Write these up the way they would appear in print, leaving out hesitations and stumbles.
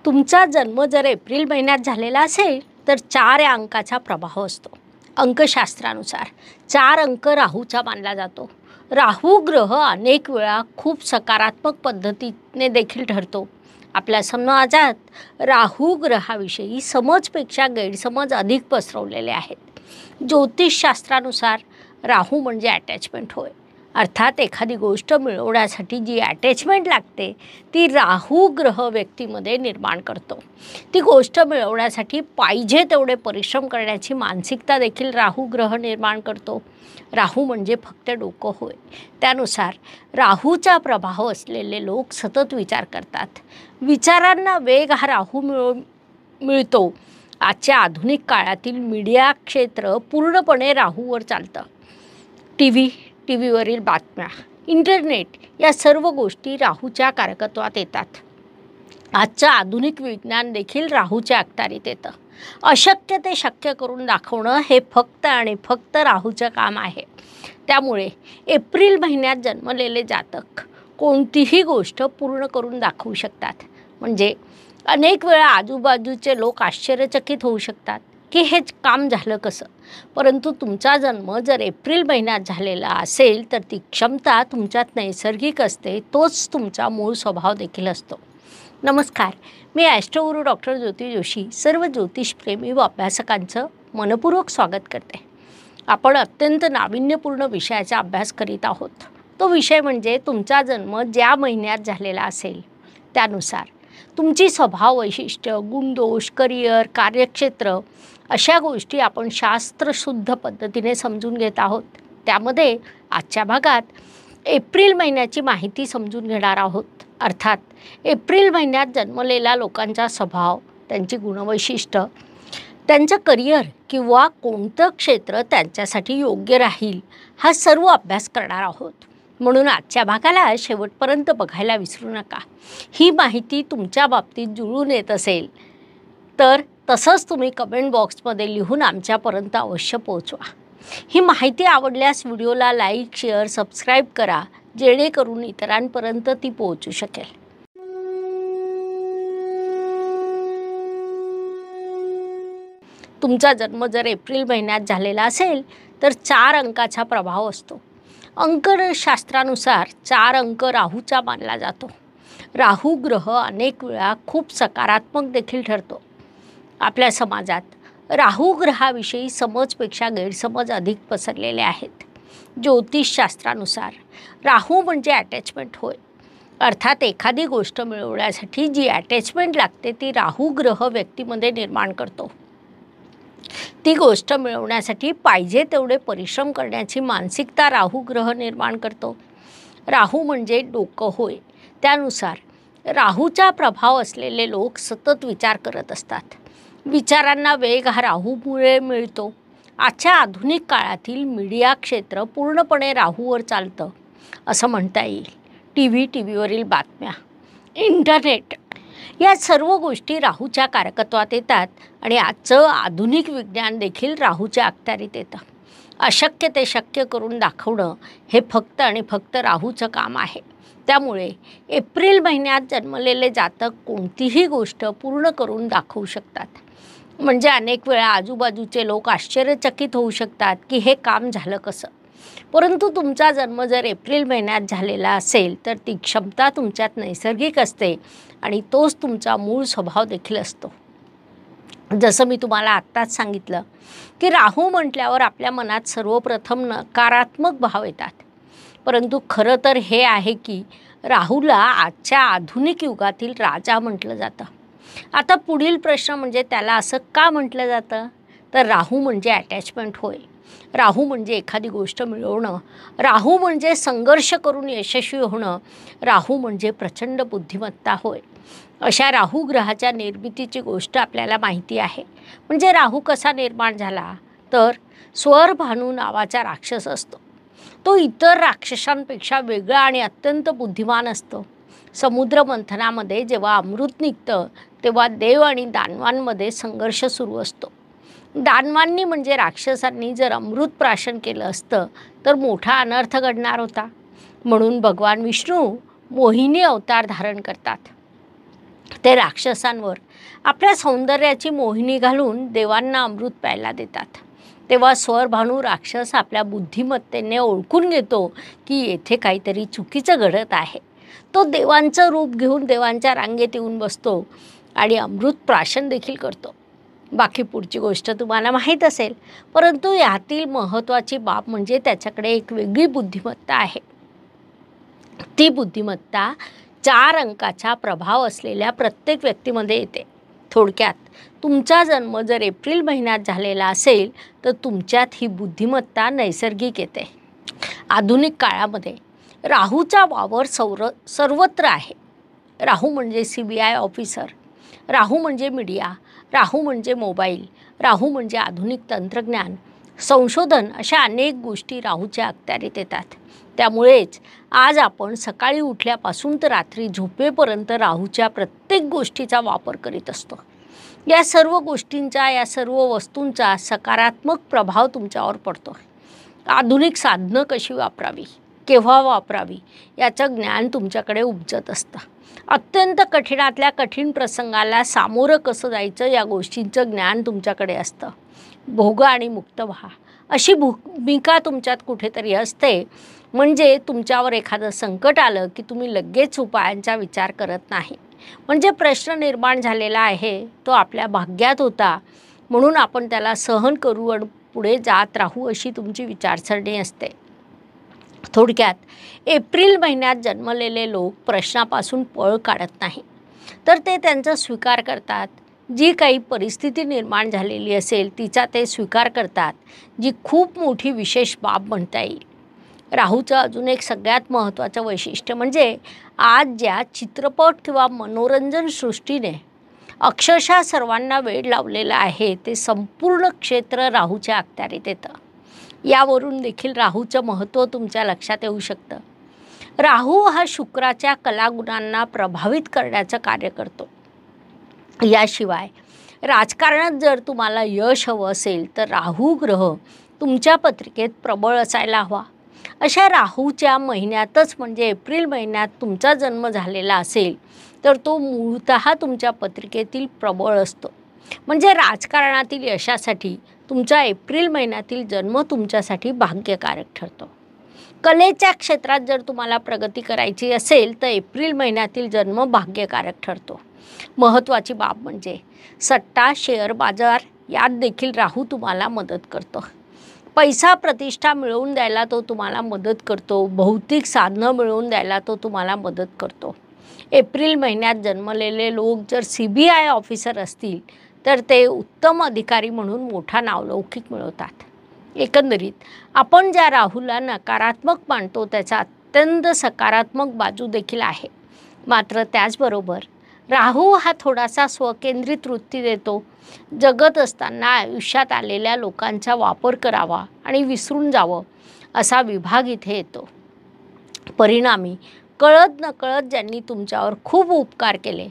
तुमचा जन्म जर एप्रिल महिन्यात झालेला असेल तर 4 या अंकाचा प्रभाव असतो. अंकशास्त्रानुसार 4 अंक राहूचा मानला जातो. राहू ग्रह अनेक वेळा खूप सकारात्मक पद्धतीने देखील ठरतो. आपल्या समाजात राहू ग्रहाविषयी समजपेक्षा गैरसमज अधिक पसरवलेले आहेत. ज्योतिषशास्त्रानुसार राहू म्हणजे अटॅचमेंट होय. अर्थात एखादी गोष्ट मिळवण्यासाठी जी अटॅचमेंट लागते ती राहू ग्रह व्यक्तीमध्ये निर्माण करतो. ती गोष्ट मिळवण्यासाठी पाहिजे तेवढे परिश्रम करण्याची मानसिकता देखील राहू ग्रह निर्माण करतो. राहू म्हणजे फक्त डोकं होय. त्यानुसार राहूचा प्रभाव असलेले लोक सतत विचार करतात. विचारांना वेग हा राहू मिळतो. आजच्या आधुनिक काळातील मीडिया क्षेत्र पूर्णपणे राहूवर चालतं. टीव्हीवरील बातम्या, इंटरनेट या सर्व गोष्टी राहूच्या कारकत्वात येतात. आजचं आधुनिक विज्ञान देखील राहूच्या अखत्यारीत येतं. अशक्य ते शक्य करून दाखवणं हे फक्त आणि फक्त राहूचं काम आहे. त्यामुळे एप्रिल महिन्यात जन्मलेले जातक कोणतीही गोष्ट पूर्ण करून दाखवू शकतात. म्हणजे अनेक वेळा आजूबाजूचे लोक आश्चर्यचकित होऊ शकतात की हे काम झालं कसं. परंतु तुमचा जन्म जर एप्रिल महिन्यात झालेला असेल तर ती क्षमता तुमच्यात नैसर्गिक असते. तोच तुमचा मूळ स्वभाव देखील असतो. नमस्कार, मी ॲस्ट्रोगुरू डॉक्टर ज्योती जोशी सर्व ज्योतिषप्रेमी व अभ्यासकांचं मनपूर्वक स्वागत करते. आपण अत्यंत नाविन्यपूर्ण विषयाचा अभ्यास करीत आहोत. तो विषय म्हणजे तुमचा जन्म ज्या महिन्यात झालेला असेल त्यानुसार तुमची स्वभाव वैशिष्ट्य, गुणदोष, करिअर, कार्यक्षेत्र अशा गोष्टी आपण शास्त्रशुद्ध पद्धतीने समजून घेत आहोत. त्यामध्ये आजच्या भागात एप्रिल महिन्याची माहिती समजून घेणार आहोत. अर्थात एप्रिल महिन्यात जन्मलेल्या लोकांचा स्वभाव, त्यांची गुणवैशिष्ट्य, त्यांचं करिअर किंवा कोणतं क्षेत्र त्यांच्यासाठी योग्य राहील हा सर्व अभ्यास करणार आहोत. म्हणून आजच्या भागाला शेवटपर्यंत बघायला विसरू नका. ही माहिती तुमच्या बाबतीत जुळून येत असेल तर तसंच तुम्ही कमेंट बॉक्समध्ये लिहून आमच्यापर्यंत अवश्य पोहोचवा. ही माहिती आवडल्यास व्हिडिओला लाईक, शेअर, सबस्क्राईब करा जेणेकरून इतरांपर्यंत ती पोहोचू शकेल. तुमचा जन्म जर एप्रिल महिन्यात झालेला असेल तर 4 अंकाचा प्रभाव असतो. अंकशास्त्रानुसार 4 अंक राहूचा मानला जातो. राहू ग्रह अनेक वेळा खूप सकारात्मक देखील ठरतो. आपल्या समाजात राहू ग्रहाविषयी समजपेक्षा गैरसमज अधिक पसरलेले आहेत. ज्योतिषशास्त्रानुसार राहू म्हणजे अटॅचमेंट होय. अर्थात एखादी गोष्ट मिळवण्यासाठी जी अटॅचमेंट लागते ती राहू ग्रह व्यक्तीमध्ये निर्माण करतो. ती गोष्ट मिळवण्यासाठी पाहिजे तेवढे परिश्रम करण्याची मानसिकता राहू ग्रह निर्माण करतो. राहू म्हणजे डोकं होय. त्यानुसार राहूचा प्रभाव असलेले लोक सतत विचार करत असतात. विचारांना वेग हा राहूमुळे मिळतो. आजच्या आधुनिक काळातील मीडिया क्षेत्र पूर्णपणे राहूवर चालतं असं म्हणता येईल. टीव्हीवरील बातम्या, इंटरनेट या सर्व गोष्टी राहूच्या कारकत्वात येतात आणि आजचं आधुनिक विज्ञान देखील राहूच्या अखत्यारीत येतं. अशक्य ते शक्य करून दाखवणं हे फक्त आणि फक्त राहूचं काम आहे. त्यामुळे एप्रिल महिन्यात जन्मलेले जातक कोणतीही गोष्ट पूर्ण करून दाखवू शकतात. म्हणजे अनेक वेळा आजूबाजूचे लोक आश्चर्यचकित होऊ शकतात की हे काम झालं कसं. परंतु तुमचा जन्म जर एप्रिल महिन्यात झालेला असेल तर ती क्षमता तुमच्यात नैसर्गिक असते आणि तोच तुमचा मूळ स्वभाव देखील असतो. जसं मी तुम्हाला आत्ताच सांगितलं की राहू म्हटल्यावर आपल्या मनात सर्वप्रथम नकारात्मक भाव येतात. परंतु खरं तर हे आहे की राहूला आजच्या आधुनिक युगातील राजा म्हटलं जातं. आता पुढील प्रश्न म्हणजे त्याला असं का म्हटलं जातं. तर राहू म्हणजे अटॅचमेंट होय. राहू म्हणजे एखादी गोष्ट मिळवणं. राहू म्हणजे संघर्ष करून यशस्वी होणं. राहू म्हणजे प्रचंड बुद्धिमत्ता होय. अशा राहू ग्रहाच्या निर्मितीची गोष्ट आपल्याला माहिती आहे. म्हणजे राहू कसा निर्माण झाला तर स्वरभानू नावाचा राक्षस असतो. तो इतर राक्षसांपेक्षा वेगळा आणि अत्यंत बुद्धिमान असतो. समुद्र मंथनामध्ये जेव्हा अमृत निघतं तेव्हा देव आणि दानवांमध्ये संघर्ष सुरू असतो. दानवांनी म्हणजे राक्षसांनी जर अमृत प्राशन केलं असतं तर मोठा अनर्थ घडणार होता. म्हणून भगवान विष्णू मोहिनी अवतार धारण करतात. ते राक्षसांवर आपल्या सौंदर्याची मोहिनी घालून देवांना अमृत प्यायला देतात. तेव्हा स्वरभानू राक्षस आपल्या बुद्धिमत्तेने ओळखून घेतो की येथे काहीतरी चुकीचं घडत आहे. तो देवांचं रूप घेऊन देवांच्या रांगेत येऊन बसतो आणि अमृत प्राशन देखील करतो. बाकी पुढची गोष्ट तुम्हाला माहीत असेल, परंतु यातील महत्त्वाची बाब म्हणजे त्याच्याकडे एक वेगळी बुद्धिमत्ता आहे. ती बुद्धिमत्ता 4 अंकाचा प्रभाव असलेल्या प्रत्येक व्यक्तीमध्ये येते. थोडक्यात तुमचा जन्म जर एप्रिल महिन्यात झालेला असेल तर तुमच्यात ही बुद्धिमत्ता नैसर्गिक येते. आधुनिक काळामध्ये राहूचा वावर सर्वत्र आहे. राहू म्हणजे CBI ऑफिसर, राहू म्हणजे मीडिया, राहू म्हणजे मोबाईल, राहू म्हणजे आधुनिक तंत्रज्ञान, संशोधन, अशा अनेक गोष्टी राहूच्या अखत्यारीत येतात. त्यामुळेच आज आपण सकाळी उठल्यापासून तर रात्री झोपेपर्यंत राहूच्या प्रत्येक गोष्टीचा वापर करीत असतो. या सर्व गोष्टींचा, या सर्व वस्तूंचा सकारात्मक प्रभाव तुमच्यावर पडतो. आधुनिक साधनं कशी वापरावी, केव्हा वापरावी याचं ज्ञान तुमच्याकडे उपजत असतं. अत्यंत कठीणातल्या कठीण प्रसंगाला सामोरं कसं जायचं या गोष्टींचं ज्ञान तुमच्याकडे असतं. भोगा आणि मुक्त व्हा अशी भूमिका तुमच्यात कुठेतरी असते. म्हणजे तुमच्यावर एखादं संकट आलं की तुम्ही लगेच उपायांचा विचार करत नाही. म्हणजे प्रश्न निर्माण झालेला आहे, तो आपल्या भाग्यात होता म्हणून आपण त्याला सहन करू आणि पुढे जात राहू अशी तुमची विचारसरणी असते. थोडक्यात एप्रिल महिन्यात जन्मलेले लोक प्रश्नापासून पळ काढत नाही, तर ते त्यांचा स्वीकार करतात. जी काही परिस्थिती निर्माण झालेली असेल तिचा ते स्वीकार करतात, जी खूप मोठी विशेष बाब म्हणता येईल. राहूचं अजून एक सगळ्यात महत्त्वाचं वैशिष्ट्य म्हणजे आज ज्या चित्रपट किंवा मनोरंजन सृष्टीने अक्षरशः सर्वांना वेड लावलेला आहे ते संपूर्ण क्षेत्र राहूच्या अखत्यारीत येतं. यावरून देखील राहूचं महत्त्व तुमच्या लक्षात येऊ शकतं. राहू हा शुक्राच्या कलागुणांना प्रभावित करण्याचं कार्य करतो. याशिवाय राजकारणात जर तुम्हाला यश हवं असेल तर राहू ग्रह तुमच्या पत्रिकेत प्रबळ असायला हवा. अशा राहूच्या महिन्यातच म्हणजे एप्रिल महिन्यात तुमचा जन्म झालेला असेल तर तो मूळतः तुमच्या पत्रिकेतील प्रबळ असतो. म्हणजे राजकारणातील यशासाठी तुमचा एप्रिल महिन्यातील जन्म तुमच्यासाठी भाग्यकारक ठरतो. कलेच्या क्षेत्रात जर तुम्हाला प्रगती करायची असेल तर एप्रिल महिन्यातील जन्म भाग्यकारक ठरतो. महत्त्वाची बाब म्हणजे सट्टा, शेअर बाजार यात देखील राहू तुम्हाला मदत करतो. पैसा, प्रतिष्ठा मिळवून द्यायला तो तुम्हाला मदत करतो. भौतिक साधनं मिळवून द्यायला तो तुम्हाला मदत करतो. एप्रिल महिन्यात जन्मलेले लोक जर CBI ऑफिसर असतील तर ते उत्तम अधिकारी म्हणून मोठा नावलौकिक मिळवतात. एकंदरीत आपण ज्या राहूला नकारात्मक मानतो त्याचा अत्यंत सकारात्मक बाजू देखील आहे. मात्र त्याचबरोबर राहू हा थोडासा स्वकेंद्रित वृत्ती देतो. जगत असताना आयुष्यात आलेल्या लोकांचा वापर करावा आणि विसरून जावं असा विभाग इथे येतो. परिणामी कळत नकळत ज्यांनी तुमच्यावर खूप उपकार केले,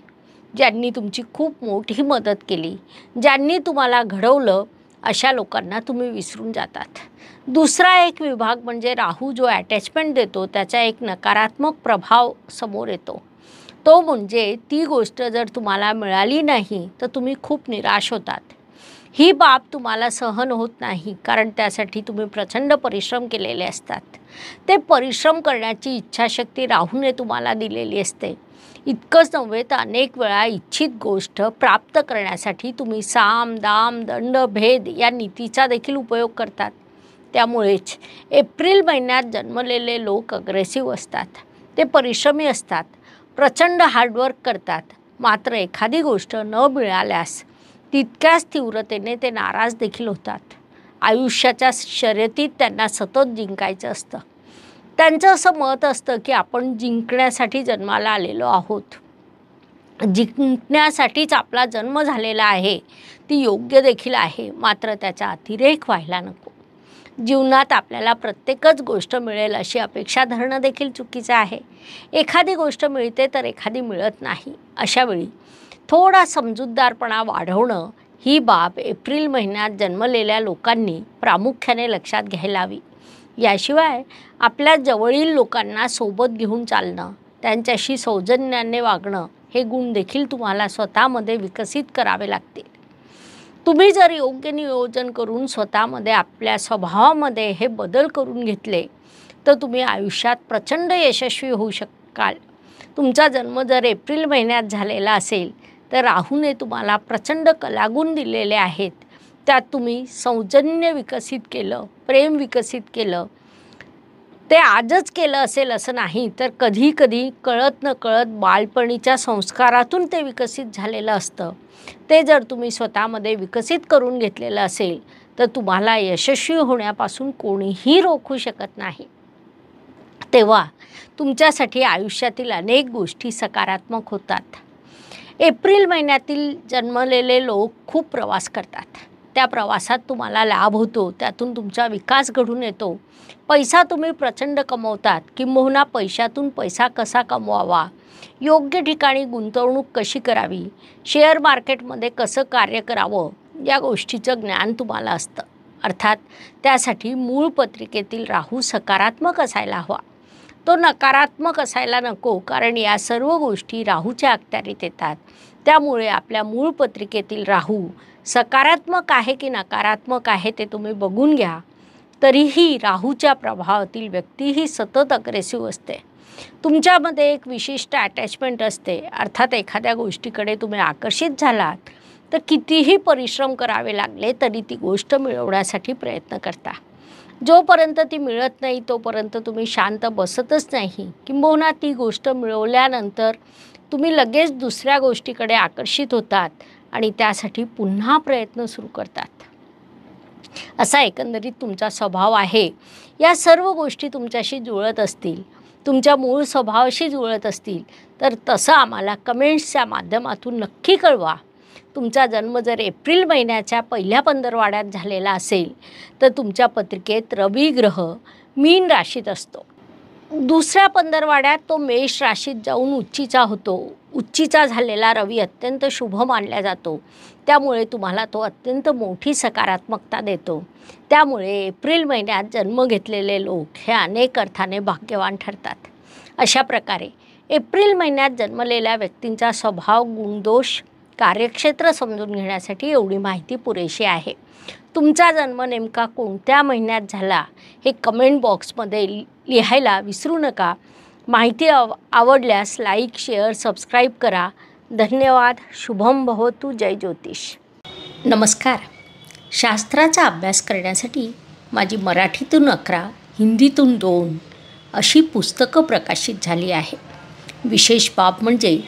ज्यांनी तुमची खूप मोठी मदत केली, ज्यांनी तुम्हाला घडवलं अशा लोकांना तुम्ही विसरून जातात. दुसरा एक विभाग म्हणजे राहू जो अटॅचमेंट देतो त्याचा एक नकारात्मक प्रभाव समोर येतो. तो म्हणजे ती गोष्ट जर तुम्हाला मिळाली नाही तर तुम्ही खूप निराश होतात. ही बाब तुम्हाला सहन होत नाही कारण त्यासाठी तुम्ही प्रचंड परिश्रम केलेले असतात. ते परिश्रम करण्याची इच्छाशक्ती राहूने तुम्हाला दिलेली असते. इतकंच नव्हे तर अनेक वेळा इच्छित गोष्ट प्राप्त करण्यासाठी तुम्ही साम, दाम, दंड, भेद या नीतीचा देखील उपयोग करतात. त्यामुळेच एप्रिल महिन्यात जन्मलेले लोक अग्रेसिव्ह असतात. ते परिश्रमी असतात, प्रचंड हार्डवर्क करतात. मात्र एखादी गोष्ट न मिळाल्यास तितक्याच तीव्रतेने ते नाराज देखील होतात. आयुष्याच्या शर्यतीत त्यांना सतत जिंकायचं असतं. त्यांचं असं मत असतं की आपण जिंकण्यासाठी जन्माला आलेलो आहोत, जिंकण्यासाठीच आपला जन्म झालेला आहे. ती योग्य देखील आहे, मात्र त्याचा अतिरेक व्हायला नको. जीवनात आपल्याला प्रत्येकच गोष्ट मिळेल अशी अपेक्षा धरणं देखील चुकीचं आहे. एखादी गोष्ट मिळते तर एखादी मिळत नाही. अशावेळी थोडा समजूतदारपणा वाढवणं ही बाब एप्रिल महिन्यात जन्मलेल्या लोकांनी प्रामुख्याने लक्षात घ्यायला हवी. याशिवाय आपल्या जवळील लोकांना सोबत घेऊन चालणं, त्यांच्याशी सौजन्याने वागणं हे गुण देखील तुम्हाला स्वतःमध्ये विकसित करावे लागतील. तुम्ही जर योग्य नियोजन करून स्वतःमध्ये आपल्या स्वभावामध्ये हे बदल करून घेतले तर तुम्ही आयुष्यात प्रचंड यशस्वी होऊ शकाल. तुमचा जन्म जर एप्रिल महिन्यात झालेला असेल तर राहूने तुम्हाला प्रचंड कलागुण दिलेले आहेत. त्यात तुम्ही सौजन्य विकसित केलं, प्रेम विकसित केलं. ते आजच केलं असेल असं नाही, तर कधी कधी कळत नकळत बालपणीच्या संस्कारातून ते विकसित झालेलं असतं. ते जर तुम्ही स्वतःमध्ये विकसित करून घेतलेलं असेल तर तुम्हाला यशस्वी होण्यापासून कोणीही रोखू शकत नाही. तेव्हा तुमच्यासाठी आयुष्यातील अनेक गोष्टी सकारात्मक होतात. एप्रिल महिन्यातील जन्मलेले लोक खूप प्रवास करतात. त्या प्रवासात तुम्हाला लाभ होतो, त्यातून तुमचा विकास घडून येतो. पैसा तुम्ही प्रचंड कमवतात. किंबहुना पैशातून पैसा कसा कमवावा, योग्य ठिकाणी गुंतवणूक कशी करावी, शेअर मार्केटमध्ये कसं कार्य करावं या गोष्टीचं ज्ञान तुम्हाला असतं. अर्थात त्यासाठी मूळ पत्रिकेतील राहू सकारात्मक असायला हवा, तो नकारात्मक असायला नको. कारण या सर्व गोष्टी राहूच्या अखत्यारीत येतात. त्यामुळे आपल्या मूळ पत्रिकेतील राहू सकारात्मक आहे की नकारात्मक आहे ते तुम्ही बघून घ्या. तरीही राहूच्या प्रभावातील व्यक्ती ही सतत अग्रेसिव्ह असते. तुमच्यामध्ये एक विशिष्ट अटॅचमेंट असते. अर्थात एखाद्या गोष्टीकडे तुम्ही आकर्षित झालात तर कितीही परिश्रम करावे लागले तरी ती गोष्ट मिळवण्यासाठी प्रयत्न करता. जोपर्यंत ती मिळत नाही तोपर्यंत तुम्ही शांत बसतच नाही. किंबहुना ती गोष्ट मिळवल्यानंतर तुम्ही लगेच दुसऱ्या गोष्टीकडे आकर्षित होतात आणि त्यासाठी पुन्हा प्रयत्न सुरू करतात. असा एकंदरीत तुमचा स्वभाव आहे. या सर्व गोष्टी तुमच्याशी जुळत असतील, तुमच्या मूळ स्वभावाशी जुळत असतील तर तसं आम्हाला कमेंट्सच्या माध्यमातून नक्की कळवा. तुमचा जन्म जर एप्रिल महिन्याच्या पहिल्या पंधरवाड्यात झालेला असेल तर तुमच्या पत्रिकेत रवी ग्रह मीन राशीत असतो. दुसऱ्या पंधरवाड्यात तो मेष राशीत जाऊन उच्चीचा होतो. उच्चीचा झालेला रवी अत्यंत शुभ मानला जातो. त्यामुळे तुम्हाला तो अत्यंत मोठी सकारात्मकता देतो. त्यामुळे एप्रिल महिन्यात जन्म घेतलेले लोक हे अनेक अर्थाने भाग्यवान ठरतात. अशा प्रकारे एप्रिल महिन्यात जन्मलेल्या व्यक्तींचा स्वभाव, गुणदोष, कार्यक्षेत्र समजून घेण्यासाठी एवढी माहिती पुरेशी आहे. तुमचा जन्म नेमका कोणत्या महिन्यात झाला हे कमेंट बॉक्समध्ये लिहायला विसरू नका. माहिती आवडल्यास लाईक, शेअर, सबस्क्राईब करा. धन्यवाद. शुभम भवतु. जय ज्योतिष. नमस्कार. शास्त्राचा अभ्यास करण्यासाठी माझी मराठीतून 11, हिंदीतून 2 अशी पुस्तकं प्रकाशित झाली आहे. विशेष बाब म्हणजे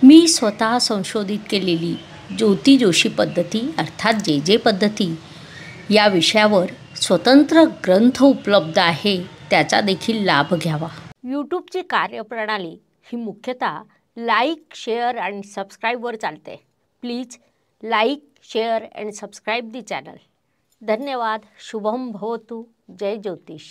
मी स्वतः संशोधित केलेली ज्योती जोशी पद्धती अर्थात जे पद्धती या विषयावर स्वतंत्र ग्रंथ उपलब्ध आहे. त्याचा देखील लाभ घ्यावा. यूट्यूबची कार्यप्रणाली ही मुख्यतः लाईक, शेअर आणि सबस्क्राईबवर चालते. Please like, share and subscribe the channel. धन्यवाद. शुभम भवतु. जय ज्योतिष.